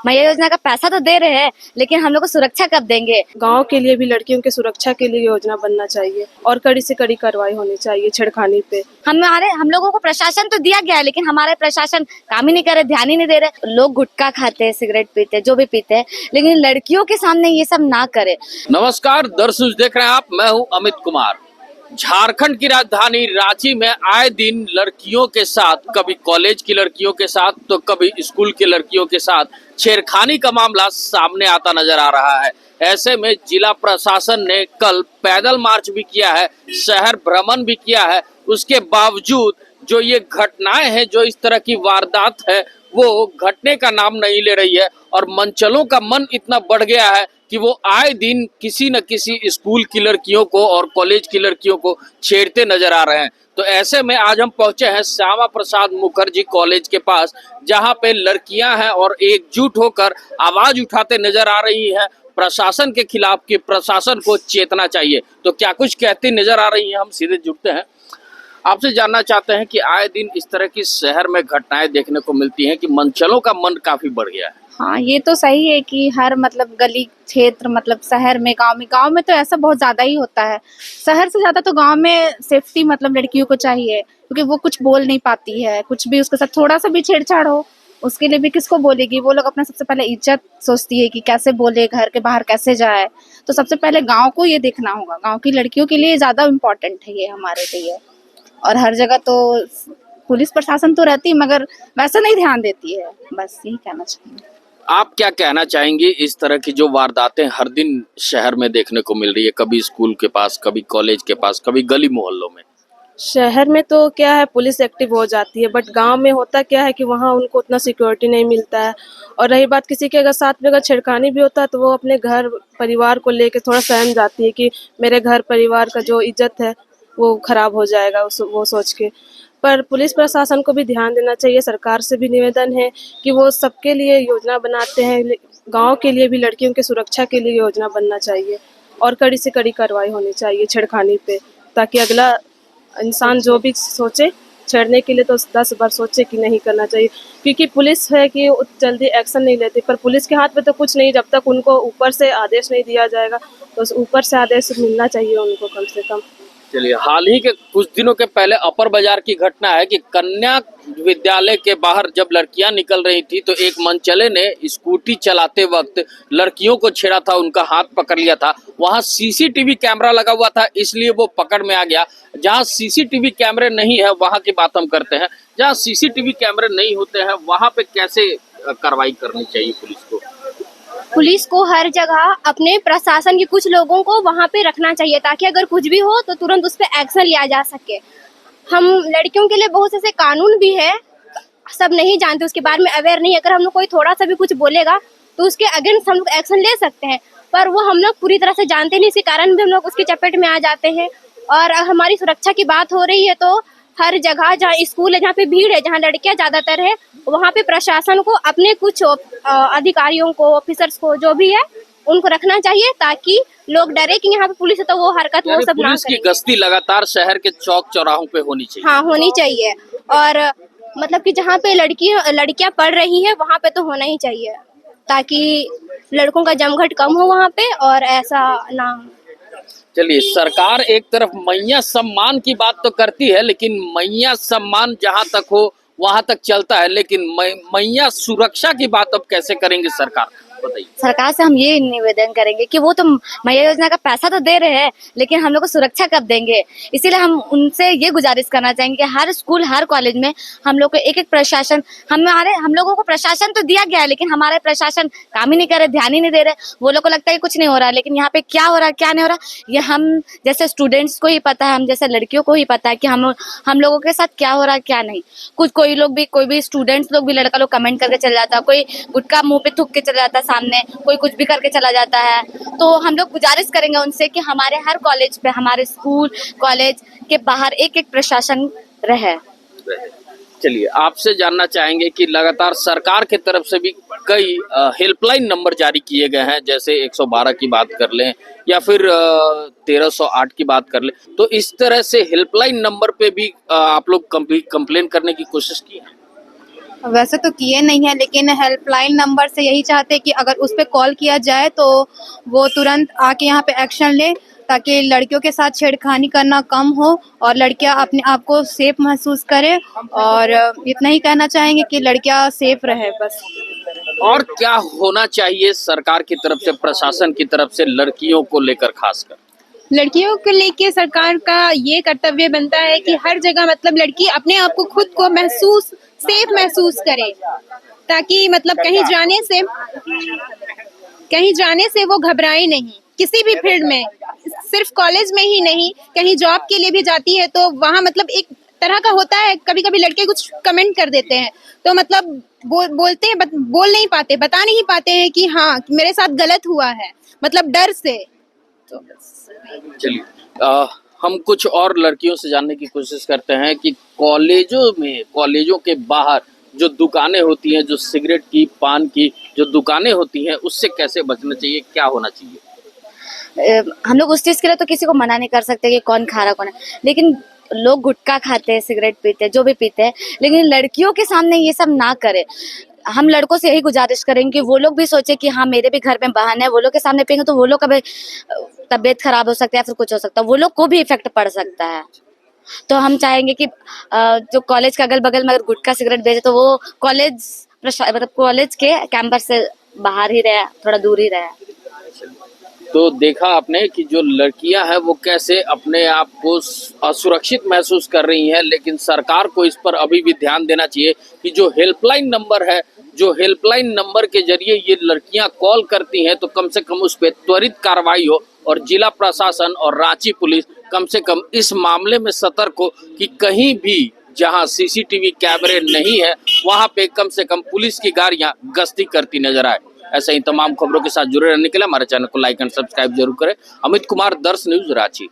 मैया योजना का पैसा तो दे रहे हैं, लेकिन हम लोग को सुरक्षा कब देंगे? गांव के लिए भी लड़कियों की सुरक्षा के लिए योजना बनना चाहिए और कड़ी से कड़ी कार्रवाई होनी चाहिए छेड़खानी पे। हम लोगों को प्रशासन तो दिया गया है, लेकिन हमारे प्रशासन काम ही नहीं कर रहे, ध्यान ही नहीं दे रहे। लोग गुटखा खाते हैं, सिगरेट पीते हैं, जो भी पीते हैं, लेकिन लड़कियों के सामने ये सब ना करे। नमस्कार दर्शक, देख रहे हैं आप, मैं हूं अमित कुमार। झारखंड की राजधानी रांची में आए दिन लड़कियों के साथ, कभी कॉलेज की लड़कियों के साथ तो कभी स्कूल की लड़कियों के साथ छेड़खानी का मामला सामने आता नजर आ रहा है। ऐसे में जिला प्रशासन ने कल पैदल मार्च भी किया है, शहर भ्रमण भी किया है। उसके बावजूद जो ये घटनाएं हैं, जो इस तरह की वारदात है, वो घटने का नाम नहीं ले रही है। और मंचलों का मन इतना बढ़ गया है कि वो आए दिन किसी न किसी स्कूल की लड़कियों को और कॉलेज की लड़कियों को छेड़ते नजर आ रहे हैं। तो ऐसे में आज हम पहुंचे हैं श्यामा प्रसाद मुखर्जी कॉलेज के पास, जहां पे लड़कियां हैं और एकजुट होकर आवाज उठाते नजर आ रही हैं प्रशासन के खिलाफ कि प्रशासन को चेतना चाहिए। तो क्या कुछ कहती नजर आ रही हैं, हम सीधे जुड़ते हैं। आपसे जानना चाहते हैं कि आए दिन इस तरह की शहर में घटनाएं देखने को मिलती हैं कि मंचलों का मन काफी बढ़ गया है। हाँ, ये तो सही है कि हर गली क्षेत्र शहर में गांव में तो ऐसा बहुत ज्यादा ही होता है। शहर से ज्यादा तो गांव में सेफ्टी लड़कियों को चाहिए, क्योंकि वो कुछ बोल नहीं पाती है। कुछ भी उसके साथ थोड़ा सा भी छेड़छाड़ हो, उसके लिए भी किसको बोलेगी? वो लोग अपना सबसे पहले इज्जत सोचती है कि कैसे बोले, घर के बाहर कैसे जाए। तो सबसे पहले गाँव को ये देखना होगा। गाँव की लड़कियों के लिए ज्यादा इम्पोर्टेंट है ये हमारे लिए। और हर जगह तो पुलिस प्रशासन तो रहती है, मगर वैसा नहीं ध्यान देती है। बस यही कहना चाहिए। आप क्या कहना चाहेंगे इस तरह की जो वारदातें हर दिन शहर में देखने को मिल रही है, कभी स्कूल के पास, कभी कॉलेज के पास, कभी गली मोहल्लों में? शहर में तो क्या है, पुलिस एक्टिव हो जाती है, बट गांव में होता क्या है कि वहाँ उनको उतना सिक्योरिटी नहीं मिलता है। और रही बात किसी के अगर साथ में अगर छेड़खानी भी होता है तो वो अपने घर परिवार को लेके थोड़ा सहम जाती है कि मेरे घर परिवार का जो इज्जत है वो खराब हो जाएगा, वो सोच के। पर पुलिस प्रशासन को भी ध्यान देना चाहिए। सरकार से भी निवेदन है कि वो सबके लिए योजना बनाते हैं। गांव के लिए भी लड़कियों की सुरक्षा के लिए योजना बनना चाहिए और कड़ी से कड़ी कार्रवाई होनी चाहिए छेड़खानी पे, ताकि अगला इंसान जो भी सोचे छेड़ने के लिए तो 10 बार सोचे कि नहीं करना चाहिए। क्योंकि पुलिस है कि जल्दी एक्शन नहीं लेती, पर पुलिस के हाथ में तो कुछ नहीं। जब तक उनको ऊपर से आदेश नहीं दिया जाएगा तो ऊपर से आदेश मिलना चाहिए उनको कम से कम। चलिए, हाल ही के कुछ दिनों के पहले अपर बाजार की घटना है कि कन्या विद्यालय के बाहर जब लड़कियां निकल रही थी तो एक मनचले ने स्कूटी चलाते वक्त लड़कियों को छेड़ा था, उनका हाथ पकड़ लिया था। वहां सीसीटीवी कैमरा लगा हुआ था, इसलिए वो पकड़ में आ गया। जहां सीसीटीवी कैमरे नहीं है वहां की बात हम करते हैं। जहां सीसीटीवी कैमरे नहीं होते हैं वहां पे कैसे कार्रवाई करनी चाहिए पुलिस को? पुलिस को हर जगह अपने प्रशासन के कुछ लोगों को वहाँ पे रखना चाहिए, ताकि अगर कुछ भी हो तो तुरंत उस पर एक्शन लिया जा सके। हम लड़कियों के लिए बहुत से कानून भी है, सब नहीं जानते, उसके बारे में अवेयर नहीं। अगर हम लोग कोई थोड़ा सा भी कुछ बोलेगा तो उसके अगेंस्ट हम लोग एक्शन ले सकते हैं, पर वो हम लोग पूरी तरह से जानते नहीं। इसी कारण भी हम लोग उसकी चपेट में आ जाते हैं। और हमारी सुरक्षा की बात हो रही है तो हर जगह जहाँ स्कूल है, जहाँ पे भीड़ है, जहाँ लड़कियां ज्यादातर है, वहाँ पे प्रशासन को अपने कुछ अधिकारियों को, ऑफिसर्स को, जो भी है, उनको रखना चाहिए, ताकि लोग डरे कि यहाँ पे पुलिस है तो वो हरकत वो सब ना करें। पुलिस की गश्ती लगातार शहर के चौक चौराहों पे होनी चाहिए। हाँ, होनी चाहिए। और कि जहाँ पे लड़कियां पढ़ रही है वहाँ पे तो होना ही चाहिए, ताकि लड़कों का जमघट कम हो वहाँ पे और ऐसा ना हो। चलिए, सरकार एक तरफ मैया सम्मान की बात तो करती है, लेकिन मैया सम्मान जहां तक हो वहां तक चलता है, लेकिन मैया सुरक्षा की बात अब कैसे करेंगे सरकार? बताइए। सरकार से हम ये निवेदन करेंगे कि वो तो मैया योजना का पैसा तो दे रहे हैं, लेकिन हम लोग को सुरक्षा कब देंगे? इसीलिए हम उनसे ये गुजारिश करना चाहेंगे कि हर स्कूल, हर कॉलेज में हम लोग को एक प्रशासन, हम लोगों को प्रशासन तो दिया गया है, लेकिन हमारे प्रशासन काम ही नहीं कर रहे, ध्यान ही नहीं दे रहे। वो लोग को लगता है कुछ नहीं हो रहा, लेकिन यहाँ पे क्या हो रहा है, क्या नहीं हो रहा, ये हम जैसे स्टूडेंट्स को ही पता है, हम जैसे लड़कियों को ही पता है कि हम लोगों के साथ क्या हो रहा है, क्या नहीं। कोई भी स्टूडेंट्स लोग भी, लड़का लोग कमेंट करके चला जाता है, कोई गुटखा मुंह पे थूक के चला जाता है सामने, कोई कुछ भी करके चला जाता है। तो हम लोग गुजारिश करेंगे उनसे कि हमारे हर कॉलेज पे, हमारे स्कूल कॉलेज के बाहर एक प्रशासन रहे। चलिए, आपसे जानना चाहेंगे कि लगातार सरकार की तरफ से भी कई हेल्पलाइन नंबर जारी किए गए हैं, जैसे 112 की बात कर लें या फिर 1308 की बात कर लें, तो इस तरह से हेल्पलाइन नंबर पे भी आप लोग कंप्लेन करने की कोशिश की है? वैसे तो किए नहीं है, लेकिन हेल्पलाइन नंबर से यही चाहते हैं कि अगर उस पर कॉल किया जाए तो वो तुरंत आके यहाँ पे एक्शन ले, ताकि लड़कियों के साथ छेड़खानी करना कम हो और लड़कियां अपने आप को सेफ महसूस करें। और इतना ही कहना चाहेंगे कि लड़कियां सेफ रहे बस। और क्या होना चाहिए सरकार की तरफ से, प्रशासन की तरफ से लड़कियों को लेकर खासकर? लड़कियों को लेके सरकार का ये कर्तव्य बनता है कि हर जगह मतलब लड़की अपने आप को खुद को सेफ महसूस करे, ताकि मतलब कहीं जाने से वो घबराए नहीं, किसी भी फील्ड में, सिर्फ कॉलेज में ही नहीं, कहीं जॉब के लिए भी जाती है तो वहाँ मतलब एक तरह का होता है, कभी कभी लड़के कुछ कमेंट कर देते हैं तो मतलब बोलते हैं, बोल नहीं पाते, बता नहीं पाते हैं कि हाँ मेरे साथ गलत हुआ है, मतलब डर से। तो चलिए हम कुछ और लड़कियों से जानने की कोशिश करते हैं कि कॉलेजों के बाहर जो दुकानें होती हैं, जो सिगरेट की, पान की जो दुकानें होती हैं, उससे कैसे बचना चाहिए, क्या होना चाहिए? हम लोग उस चीज के लिए तो किसी को मना नहीं कर सकते कि कौन खा रहा कौन है, लेकिन लोग गुटखा खाते हैं, सिगरेट पीते हैं, जो भी पीते हैं, लेकिन लड़कियों के सामने ये सब ना करे। हम लड़कों से यही गुजारिश करेंगे कि वो लोग भी सोचे कि हाँ मेरे भी घर में बहन है, वो लोग के सामने पियेंगे तो वो लोग का भी तबीयत खराब हो सकता है या फिर कुछ हो सकता है, वो लोग को भी इफेक्ट पड़ सकता है। तो हम चाहेंगे कि जो कॉलेज के अगल बगल में अगर गुटखा सिगरेट बेचे तो वो मतलब कॉलेज के कैंपस से बाहर ही रहे, थोड़ा दूर ही रहे। तो देखा आपने कि जो लड़कियां हैं वो कैसे अपने आप को असुरक्षित महसूस कर रही हैं, लेकिन सरकार को इस पर अभी भी ध्यान देना चाहिए कि जो हेल्पलाइन नंबर है, जो हेल्पलाइन नंबर के जरिए ये लड़कियां कॉल करती हैं तो कम से कम उस पर त्वरित कार्रवाई हो और जिला प्रशासन और रांची पुलिस कम से कम इस मामले में सतर्क हो कि कहीं भी जहां सीसीटीवी कैमरे नहीं है वहां पे कम से कम पुलिस की गाड़ियां गश्ती करती नजर आए। ऐसे ही तमाम खबरों के साथ जुड़े रहने के लिए हमारे चैनल को लाइक एंड सब्सक्राइब जरूर करें। अमित कुमार, दर्श न्यूज, रांची।